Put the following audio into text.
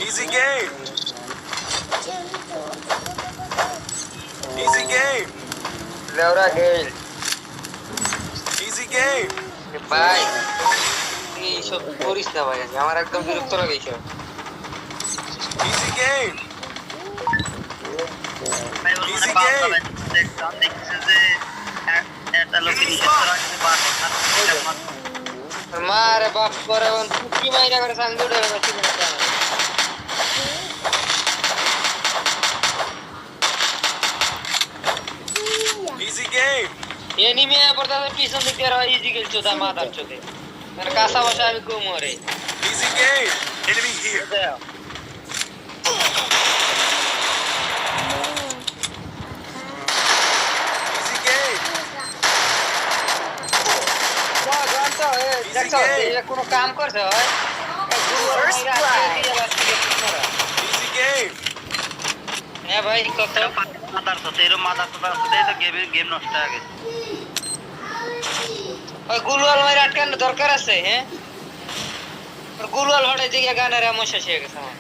Easy game. Easy game. Laura Gale. Easy game. ভাই এইসব করিস না ভাই, আমার একদম বিরক্ত লাগে এইসব। Easy game. ভাই ওর Easy মনে পাওয়া game. যাবে দেখতাম দেখছে যে একটা লোকে নিষেধ করা হয়েছে বারবার মারে বাপ করে কি মাইরা করে সাঙ্গ উঠে গেছে Easy game. এনিমি পড়তাছে পিছন দিকে আর ইজি খেলছো তা মাথার চোদে মানে কাঁচা বসে আমি কম মরে Easy game. Enemy here. Easy game. কোনো কাম করছে হয় Easy game. হ্যাঁ ভাই কত মাদার সাথে এরকম মাদার সাথে তো গেম নষ্ট হয়ে গেছে। ওই গুলওয়াল মাইর আটকানো দরকার আছে হ্যাঁ গুলওয়াল হটে দিকে গানের এমন শেষ হয়ে গেছে আমার